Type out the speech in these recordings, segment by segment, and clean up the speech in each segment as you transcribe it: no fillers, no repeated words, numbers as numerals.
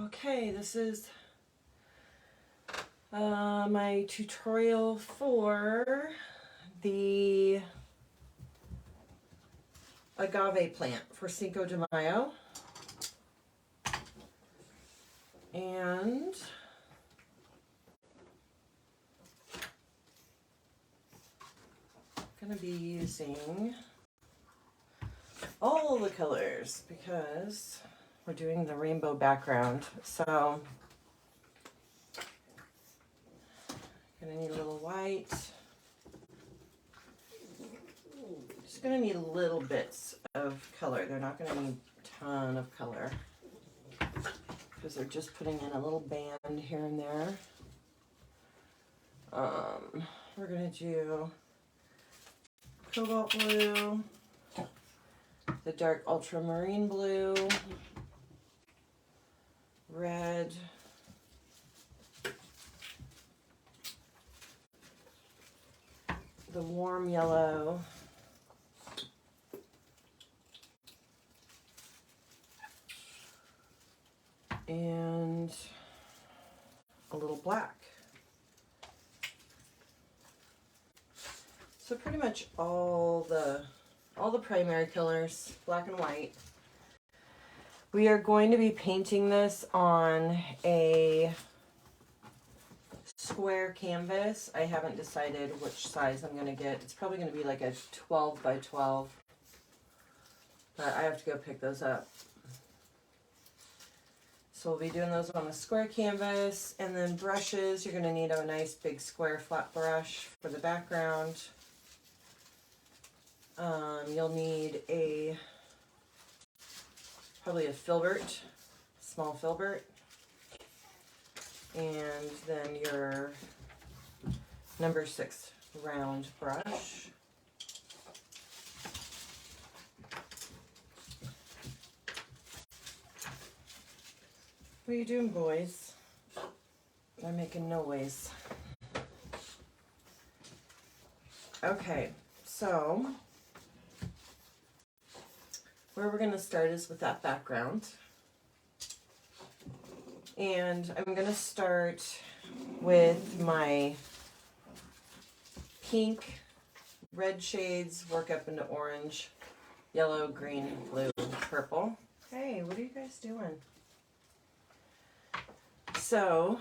Okay, this is my tutorial for the agave plant for Cinco de Mayo. And I'm going to be using all the colors because we're doing the rainbow background. So I'm going to need a little white. Just going to need little bits of color. They're not going to need a ton of color because they're just putting in a little band here and there. We're going to do cobalt blue, the dark ultramarine blue, red, the warm yellow, and a little black. So pretty much all the primary colors, black and white. We are going to be painting this on a square canvas. I haven't decided which size I'm going to get. It's probably going to be like a 12 by 12, but I have to go pick those up. So we'll be doing those on a square canvas, and then brushes. You're going to need a nice big square flat brush for the background. You'll need probably a filbert, small filbert, and then your number 6 round brush. What are you doing, boys? They're making noise. Okay, so where we're going to start is with that background. And I'm going to start with my pink, red shades, work up into orange, yellow, green, blue, purple. Hey, what are you guys doing? So,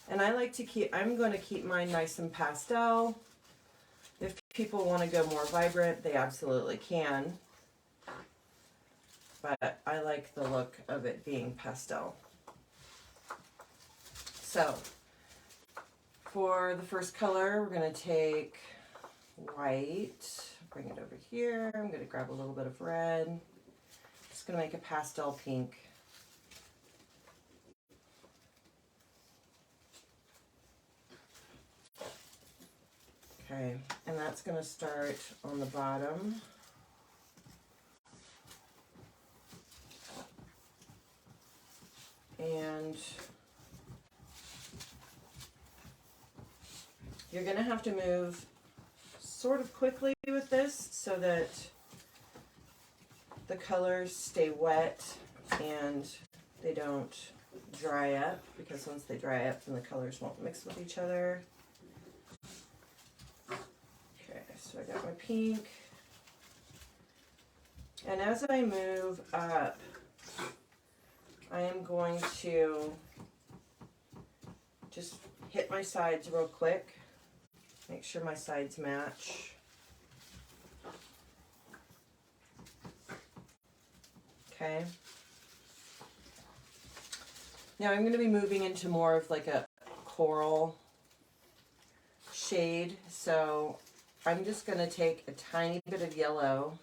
and I'm going to keep mine nice and pastel. If people want to go more vibrant, they absolutely can. But I like the look of it being pastel. So, for the first color, we're going to take white, bring it over here. I'm going to grab a little bit of red. Just going to make a pastel pink. Okay, and that's going to start on the bottom. And you're going to have to move sort of quickly with this so that the colors stay wet and they don't dry up, because once they dry up, then the colors won't mix with each other. Okay, so I got my pink. And as I move up, I am going to just hit my sides real quick. Make sure my sides match. Okay. Now I'm going to be moving into more of like a coral shade. So I'm just going to take a tiny bit of yellow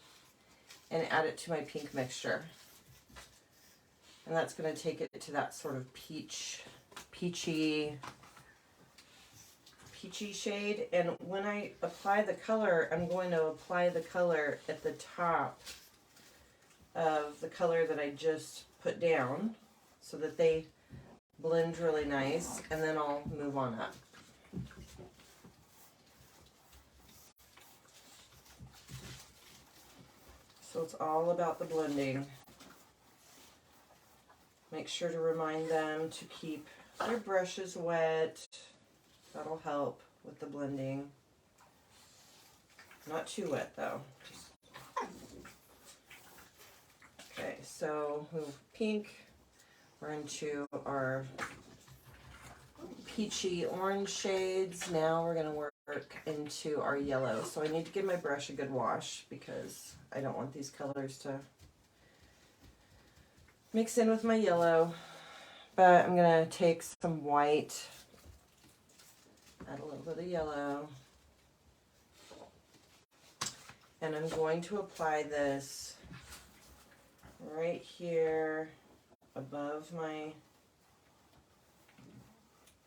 and add it to my pink mixture. And that's going to take it to that sort of peachy shade. And when I apply the color, I'm going to apply the color at the top of the color that I just put down so that they blend really nice, and then I'll move on up. So it's all about the blending. Make sure to remind them to keep their brushes wet. That'll help with the blending. Not too wet though. Okay, so move pink. We're into our peachy orange shades. Now we're going to work into our yellow. So I need to give my brush a good wash because I don't want these colors to mix in with my yellow. But I'm going to take some white, add a little bit of yellow, and I'm going to apply this right here above my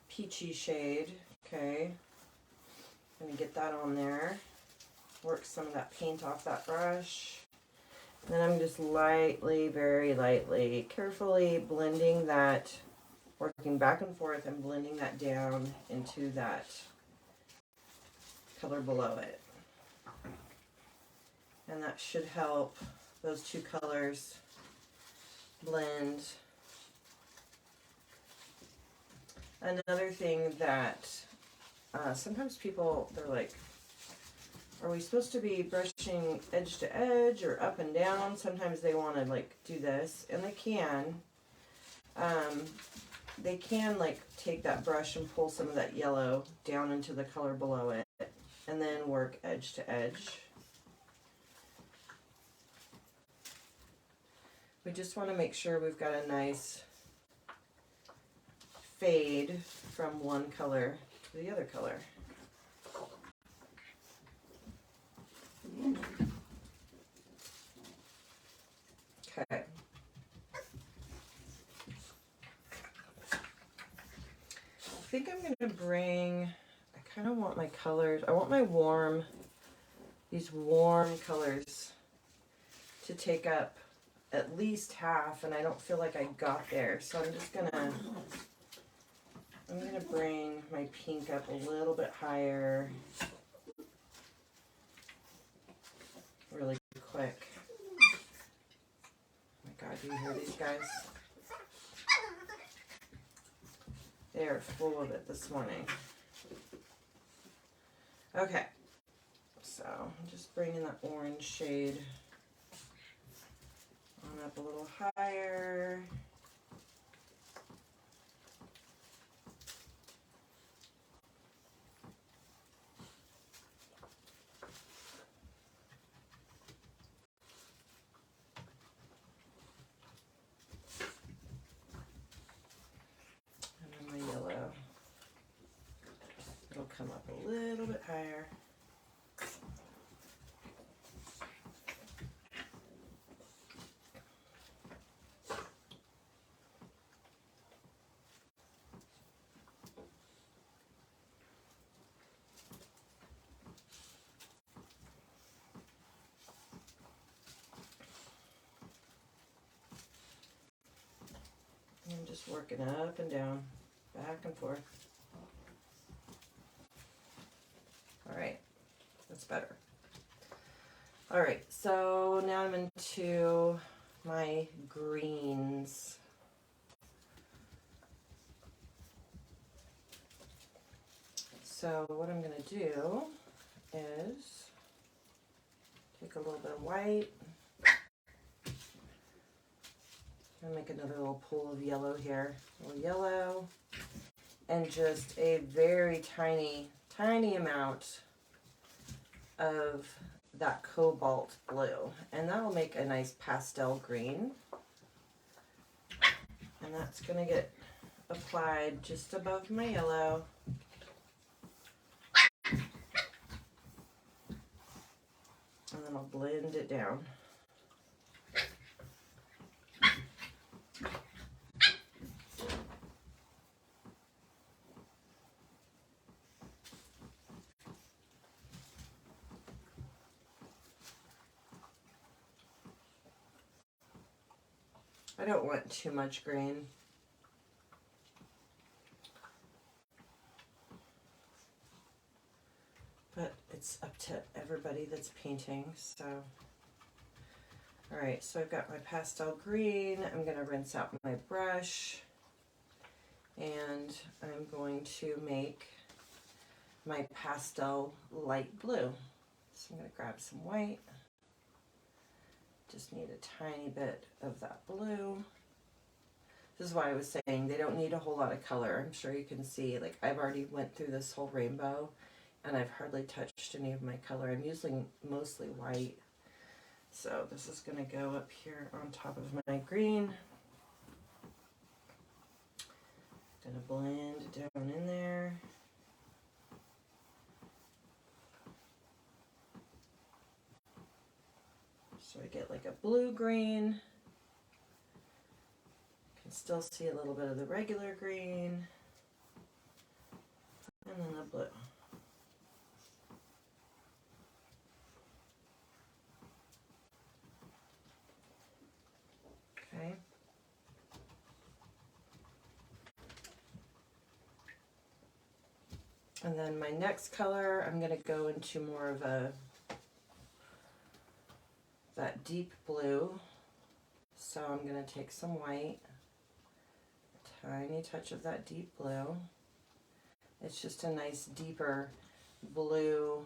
peachy shade. Okay, I'm going to get that on there, work some of that paint off that brush. Then I'm just lightly, very lightly, carefully blending that, working back and forth and blending that down into that color below it. And that should help those two colors blend. Another thing that sometimes people, they're like, are we supposed to be brushing edge to edge or up and down? Sometimes they want to like do this, and they can. They can like take that brush and pull some of that yellow down into the color below it, and then work edge to edge. We just want to make sure we've got a nice fade from one color to the other color. Okay. I think I'm going to bring, I kind of want my colors, I want my these warm colors to take up at least half, and I don't feel like I got there. So I'm just going to, I'm going to bring my pink up a little bit higher really quick. Oh my God, do you hear these guys? They are full of it this morning. Okay, so I'm just bringing that orange shade on up a little higher. And then my yellow, it'll come up a little bit higher. I'm just working up and down, back and forth. All right, that's better. All right, so now I'm into my greens. So what I'm going to do is take a little bit of white and make another little pool of yellow here. A little yellow and just a very tiny, tiny amount of that cobalt blue. And that'll make a nice pastel green. And that's going to get applied just above my yellow. And then I'll blend it down. I don't want too much green. But it's up to everybody that's painting, so. Alright, so I've got my pastel green. I'm going to rinse out my brush. And I'm going to make my pastel light blue. So I'm going to grab some white. Just need a tiny bit of that blue. This is why I was saying they don't need a whole lot of color. I'm sure you can see, like I've already went through this whole rainbow and I've hardly touched any of my color. I'm using mostly white. So this is going to go up here on top of my green. Going to blend down in there. So I get like a blue-green. Can still see a little bit of the regular green. And then the blue. Okay. And then my next color, I'm going to go into more of that deep blue. So I'm going to take some white, a tiny touch of that deep blue. It's just a nice deeper blue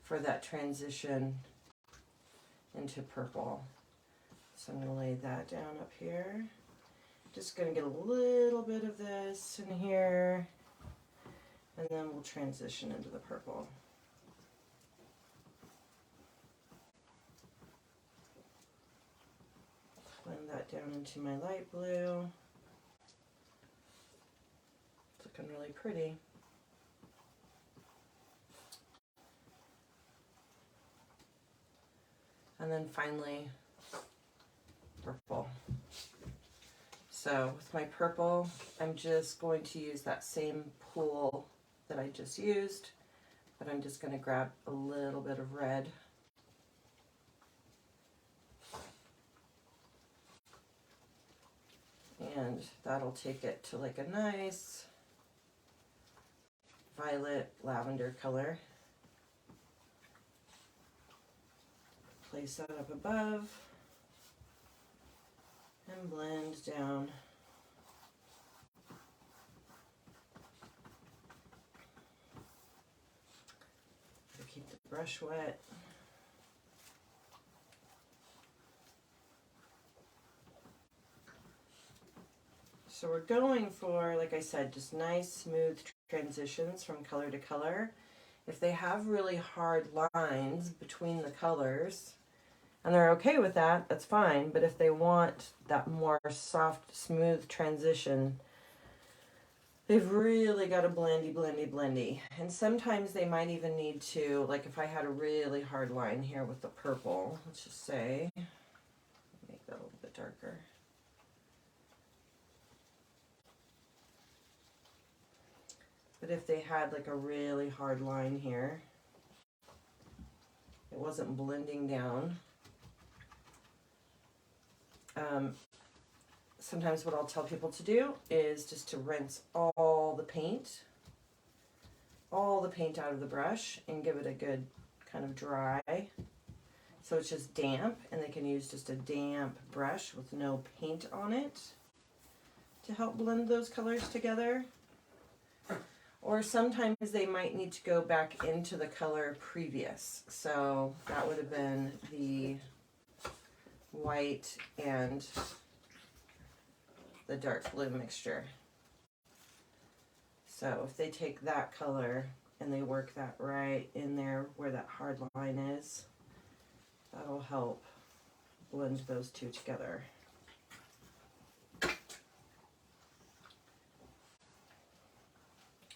for that transition into purple. So I'm going to lay that down up here. Just going to get a little bit of this in here. And then we'll transition into the purple. Blend that down into my light blue. It's looking really pretty. And then finally, purple. So with my purple, I'm just going to use that same pool that I just used, but I'm just going to grab a little bit of red. And that'll take it to like a nice violet lavender color. Place that up above and blend down. Keep the brush wet. So we're going for, like I said, just nice smooth transitions from color to color. If they have really hard lines between the colors, and they're okay with that, that's fine. But if they want that more soft, smooth transition, they've really got to blendy. And sometimes they might even need to, like if I had a really hard line here with the purple, let's just say, make that a little bit darker. But if they had like a really hard line here, it wasn't blending down. Sometimes what I'll tell people to do is just to rinse all the paint out of the brush and give it a good kind of dry. So it's just damp, and they can use just a damp brush with no paint on it to help blend those colors together. Or sometimes they might need to go back into the color previous. So that would have been the white and the dark blue mixture. So if they take that color and they work that right in there where that hard line is, that'll help blend those two together.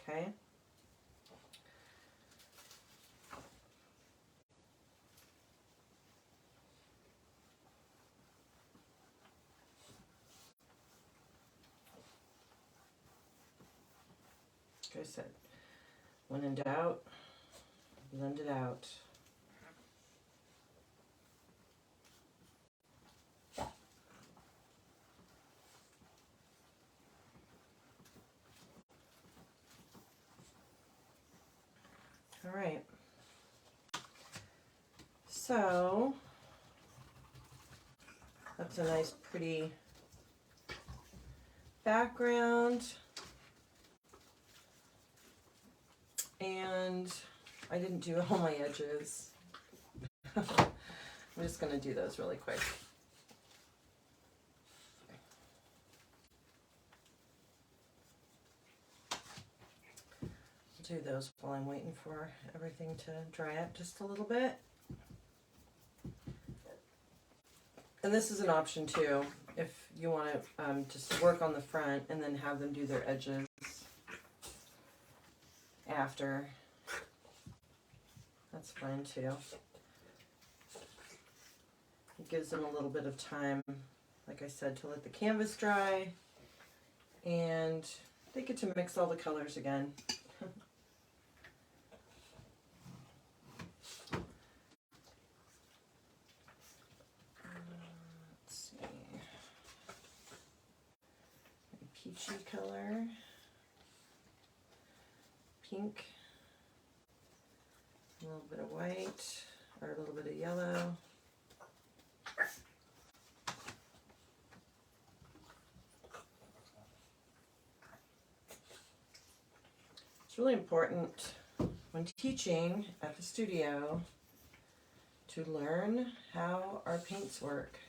Okay. Like I said, when in doubt, blend it out. All right. So That's a nice pretty background. And I didn't do all my edges. I'm just going to do those really quick. I'll do those while I'm waiting for everything to dry up just a little bit. And this is an option too, if you want to just work on the front and then have them do their edges after. That's fine too. It gives them a little bit of time, like I said, to let the canvas dry, and they get to mix all the colors again. Let's see. Peachy color, pink, a little bit of white, or a little bit of yellow. It's really important when teaching at the studio to learn how our paints work,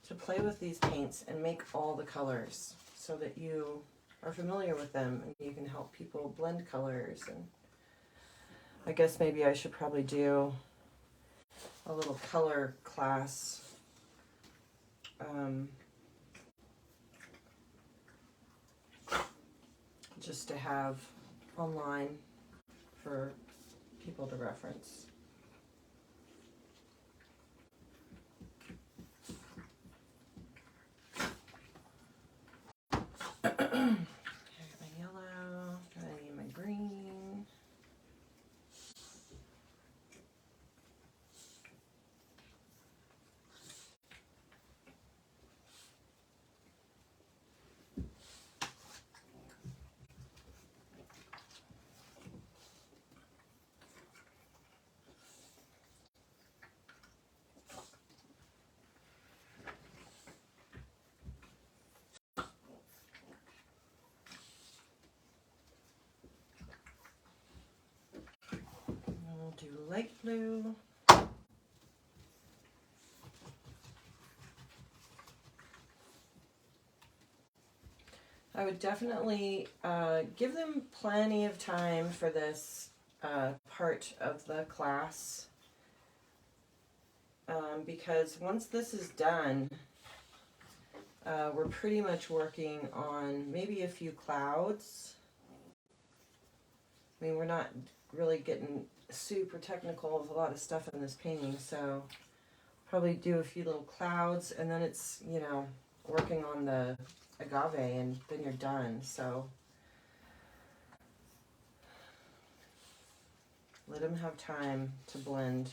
to play with these paints and make all the colors so that you are familiar with them and you can help people blend colors. And I guess maybe I should probably do a little color class just to have online for people to reference. I got my yellow, I need my green. We'll do light blue. I would definitely give them plenty of time for this part of the class, because once this is done, we're pretty much working on maybe a few clouds. I mean, we're not really getting super technical with a lot of stuff in this painting, so probably do a few little clouds, and then it's, you know, working on the agave, and then you're done. So let them have time to blend.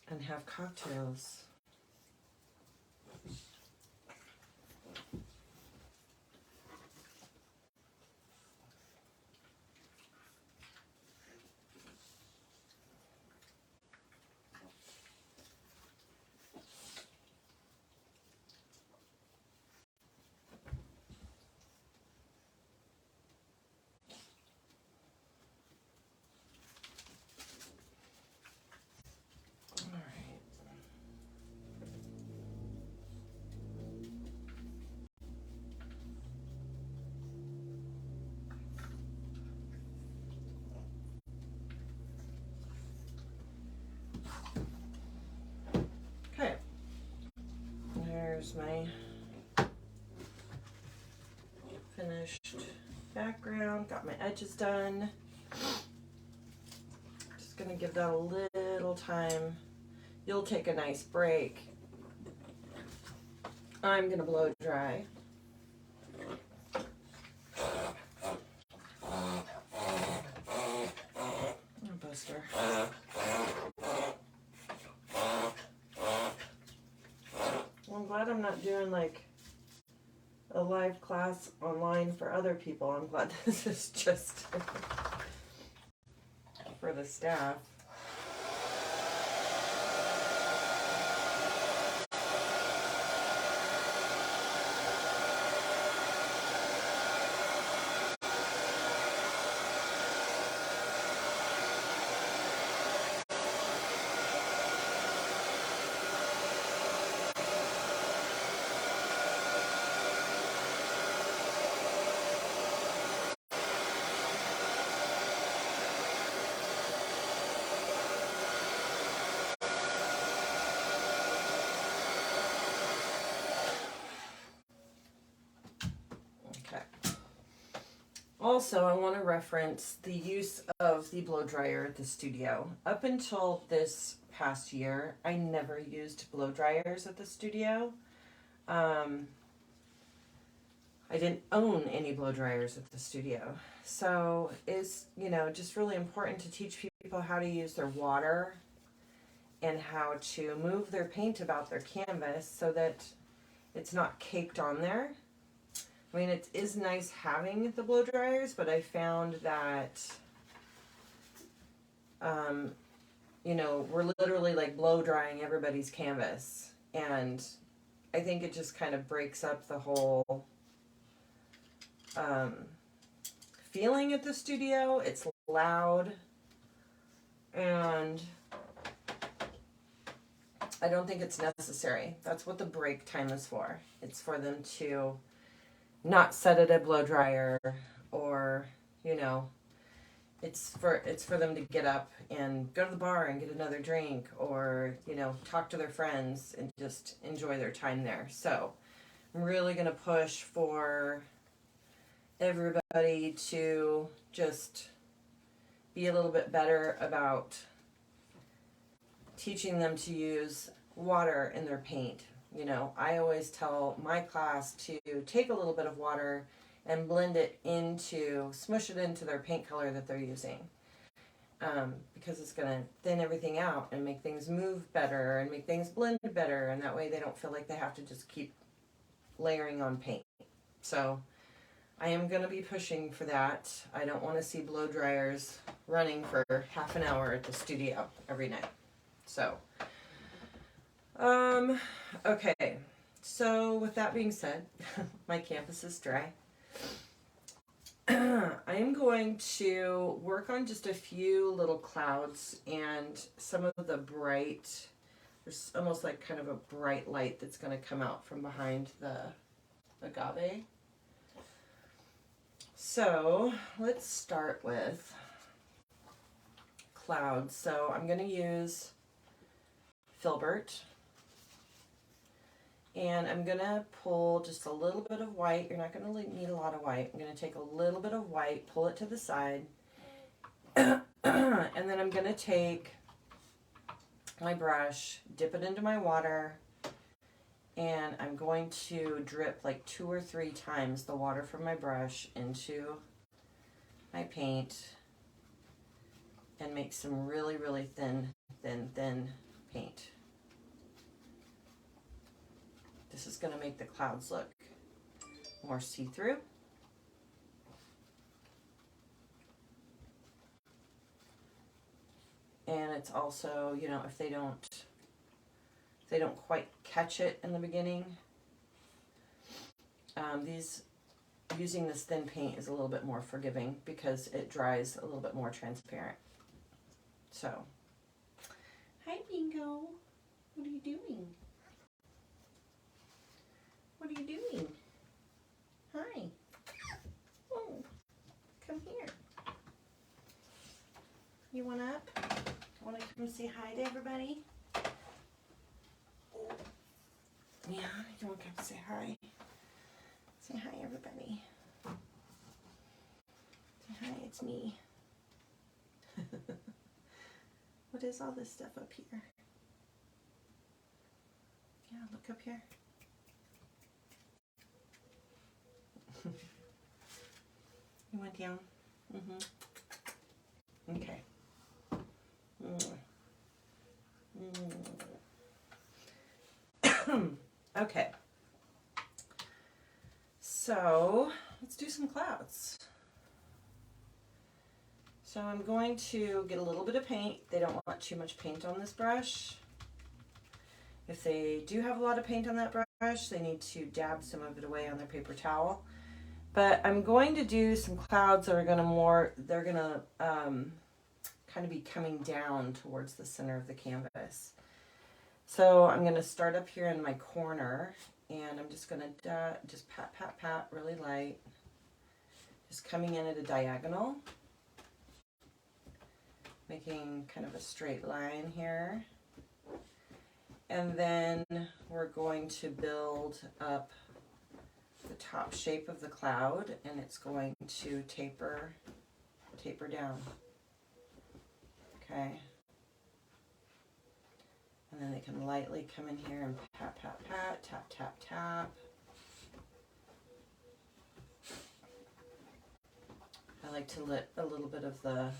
And have cocktails. Okay, there's my finished background. Got my edges done. Just gonna give that a little time. You'll take a nice break. I'm gonna blow dry. Buster. Well, I'm glad I'm not doing like a live class online for other people. I'm glad this is just for the staff. Also, I want to reference the use of the blow dryer at the studio. Up until this past year, I never used blow dryers at the studio. I didn't own any blow dryers at the studio. So it's, just really important to teach people how to use their water and how to move their paint about their canvas so that it's not caked on there. I mean, it is nice having the blow dryers, but I found that, we're literally like blow drying everybody's canvas. And I think it just kind of breaks up the whole feeling at the studio. It's loud, and I don't think it's necessary. That's what the break time is for. It's for them to not set at a blow dryer, or it's for them to get up and go to the bar and get another drink, or talk to their friends and just enjoy their time there. So I'm really going to push for everybody to just be a little bit better about teaching them to use water in their paint. I always tell my class to take a little bit of water and smush it into their paint color that they're using. Because it's going to thin everything out and make things move better and make things blend better. And that way they don't feel like they have to just keep layering on paint. So I am going to be pushing for that. I don't want to see blow dryers running for half an hour at the studio every night. So okay, so with that being said, my campus is dry. I am going to work on just a few little clouds and some of the there's almost like kind of a bright light that's going to come out from behind the agave. So let's start with clouds. So I'm going to use Filbert. And I'm going to pull just a little bit of white. You're not going to need a lot of white. I'm going to take a little bit of white, pull it to the side. And then I'm going to take my brush, dip it into my water, and I'm going to drip like 2 or 3 times the water from my brush into my paint and make some really, really thin paint. This is going to make the clouds look more see-through. And it's also, if they don't quite catch it in the beginning, using this thin paint is a little bit more forgiving because it dries a little bit more transparent. So, hi Bingo, what are you doing? What are you doing? Hi. Oh, come here. You want up? Want to come say hi to everybody? Yeah, you want to come say hi? Say hi, everybody. Say hi, it's me. What is all this stuff up here? Yeah, look up here. You went down? Mm-hmm. Okay. Okay. So So let's do some clouds. So I'm going to get a little bit of paint. They don't want too much paint on this brush. If they do have a lot of paint on that brush, they need to dab some of it away on their paper towel. But I'm going to do some clouds that are they're gonna kind of be coming down towards the center of the canvas. So I'm gonna start up here in my corner, and I'm just gonna just pat, pat, pat really light. Just coming in at a diagonal. Making kind of a straight line here. And then we're going to build up the top shape of the cloud, and it's going to taper down. Okay. And then they can lightly come in here and pat, pat, pat, tap, tap, tap. I like to let a little bit of the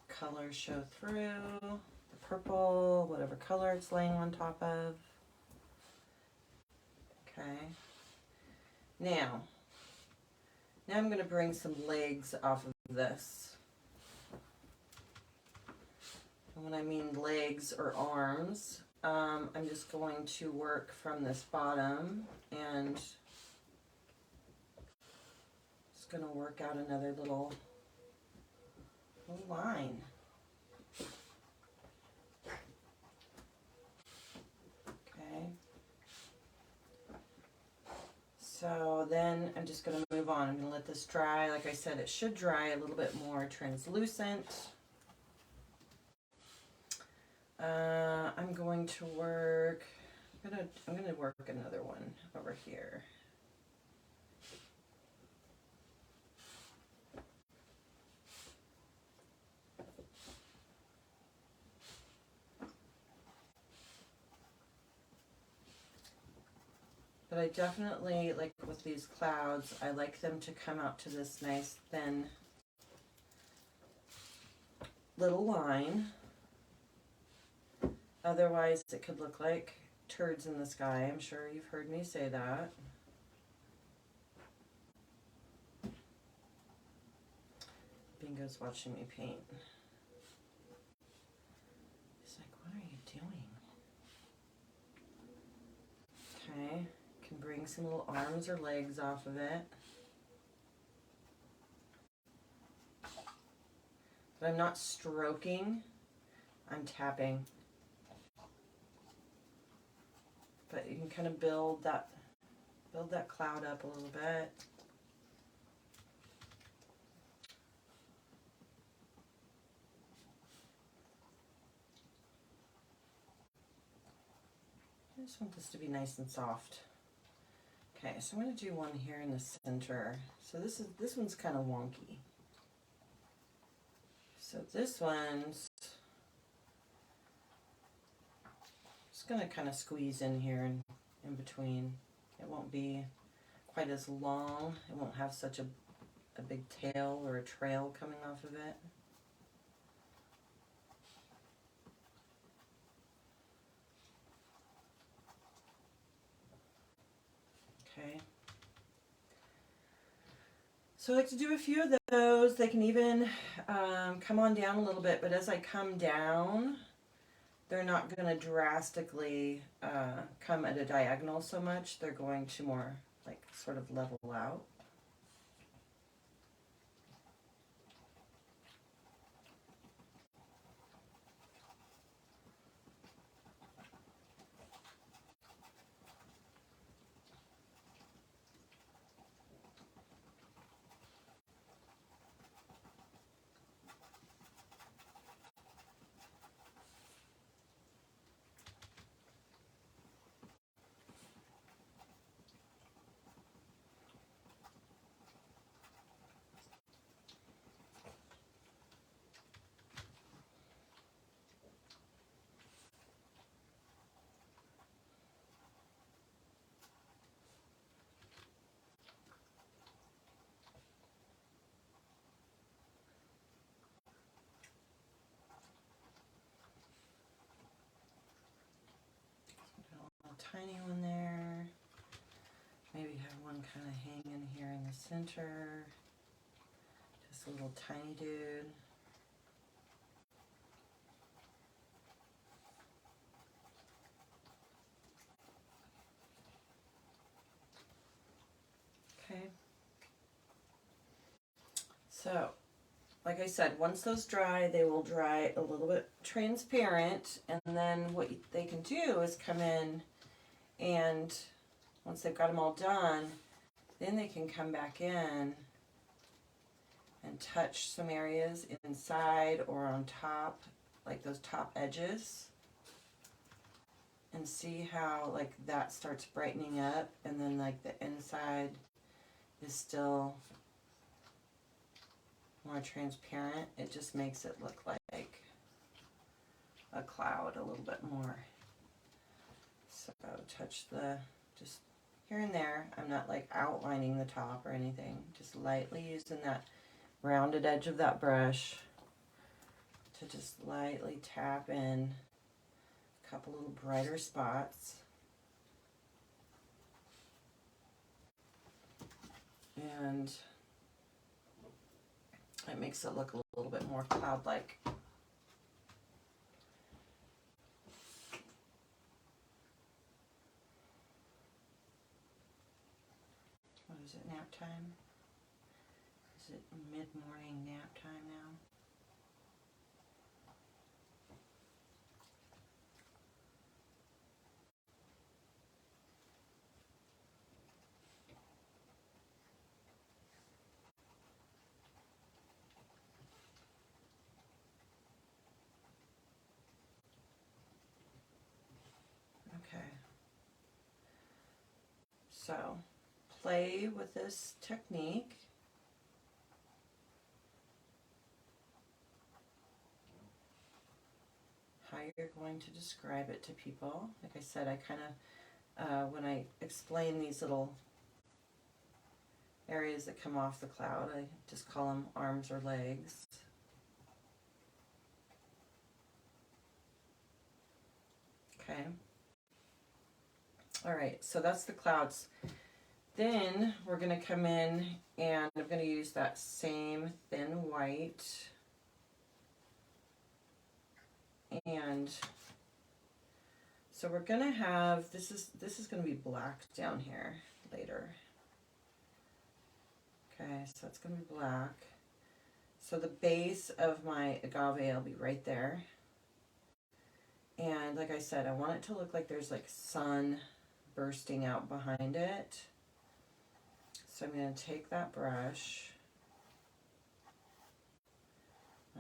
color show through, the purple, whatever color it's laying on top of. Okay. Now I'm going to bring some legs off of this. And when I mean legs or arms, I'm just going to work from this bottom and just going to work out another little line. Okay. So then I'm just going to move on. I'm going to let this dry. Like I said, it should dry a little bit more translucent. I'm going to work. I'm going to work another one over here. But I definitely, like with these clouds, I like them to come out to this nice thin little line. Otherwise, it could look like turds in the sky. I'm sure you've heard me say that. Bingo's watching me paint. He's like, what are you doing? Okay. Can bring some little arms or legs off of it. But I'm not stroking, I'm tapping. But you can kind of build that cloud up a little bit. I just want this to be nice and soft. Okay, so I'm going to do one here in the center. So this one's kind of wonky. So this one's just going to kind of squeeze in here in between. It won't be quite as long. It won't have such a big tail or a trail coming off of it. Okay. So I like to do a few of those. They can even come on down a little bit, but as I come down, they're not going to drastically come at a diagonal so much. They're going to more like sort of level out. Tiny one there. Maybe have one kind of hanging here in the center. Just a little tiny dude. Okay. So, like I said, once those dry, they will dry a little bit transparent, and then what they can do is come in and once they've got them all done, then they can come back in and touch some areas inside or on top, like those top edges, and see how like that starts brightening up, and then like the inside is still more transparent. It just makes it look like a cloud a little bit more. So touch the, just here and there. I'm not like outlining the top or anything, just lightly using that rounded edge of that brush to just lightly tap in a couple little brighter spots. And it makes it look a little bit more cloud-like. What is it, nap time? Is it mid-morning nap time now? Okay. So, play with this technique. How you're going to describe it to people. Like I said, I kind of, when I explain these little areas that come off the cloud, I just call them arms or legs. Okay. All right, so that's the clouds. Then we're going to come in and I'm going to use that same thin white. And so we're going to have, this is going to be black down here later. Okay, so it's going to be black. So the base of my agave will be right there. And like I said, I want it to look like there's like sun bursting out behind it. So I'm going to take that brush.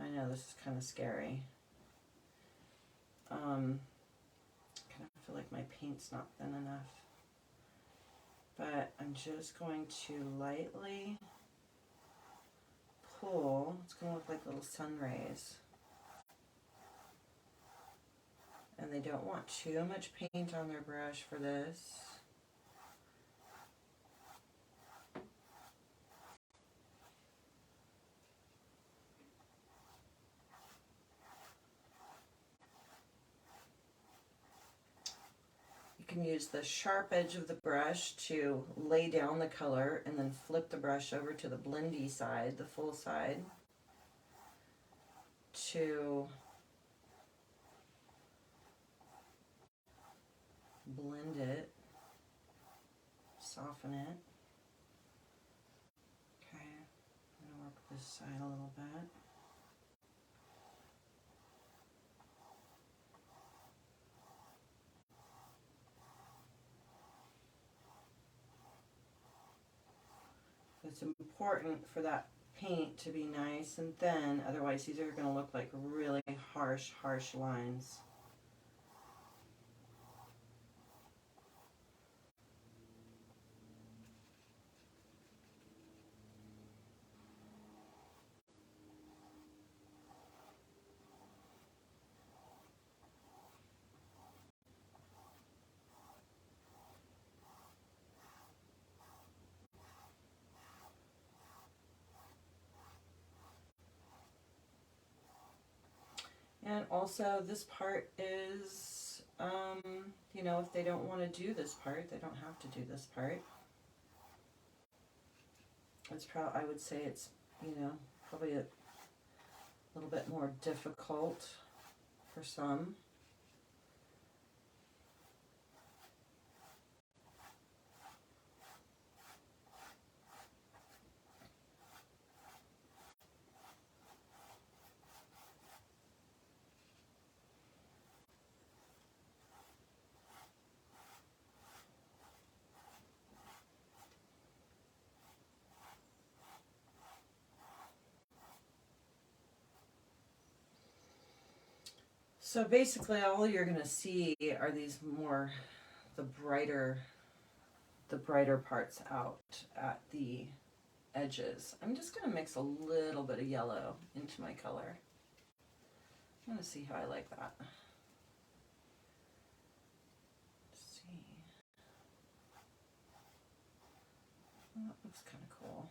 I know this is kind of scary. I kind of feel like my paint's not thin enough. But I'm just going to lightly pull. It's going to look like little sun rays. And they don't want too much paint on their brush for this. You can use the sharp edge of the brush to lay down the color and then flip the brush over to the blendy side, the full side, to blend it, soften it. Okay, I'm going to work this side a little bit. It's important for that paint to be nice and thin, otherwise these are going to look like really harsh lines. And also this part is, you know, if they don't want to do this part, they don't have to do this part. It's probably, I would say it's, you know, probably a little bit more difficult for some. So basically all you're going to see are these more, the brighter parts out at the edges. I'm just going to mix a little bit of yellow into my color. I'm going to see how I like that. Let's see. Oh, that looks kind of cool.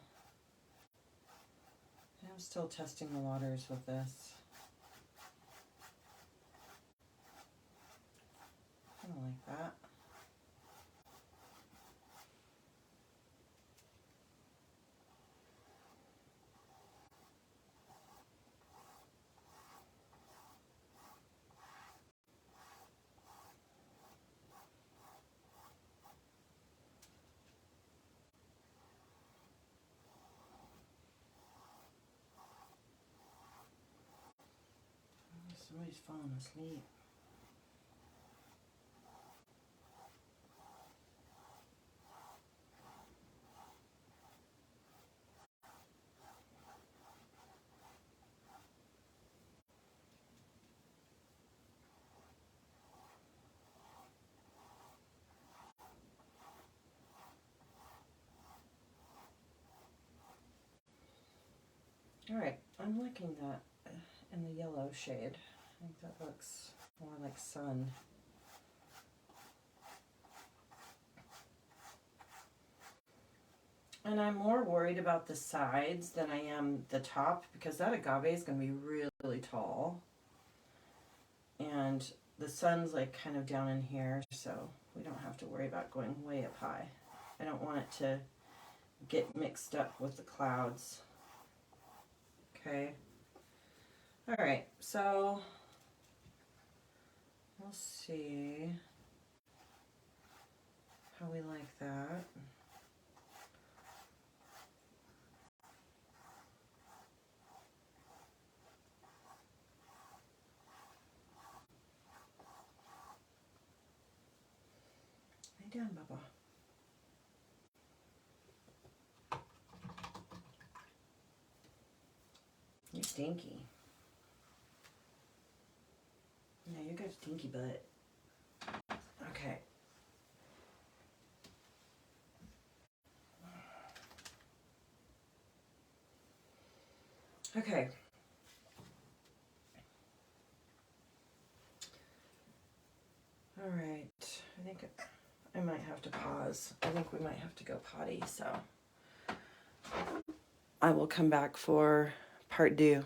I'm still testing the waters with this. Kind of like that. Somebody's falling asleep. Alright, I'm liking that in the yellow shade. I think that looks more like sun. And I'm more worried about the sides than I am the top, because that agave is going to be really tall. And the sun's like kind of down in here, so we don't have to worry about going way up high. I don't want it to get mixed up with the clouds. Okay. Alright, so we'll see how we like that. Lay down, Bubba. You're stinky. Yeah, you got a stinky butt. Okay. Okay. All right. I think I might have to pause. I think we might have to go potty, so I will come back for part 2.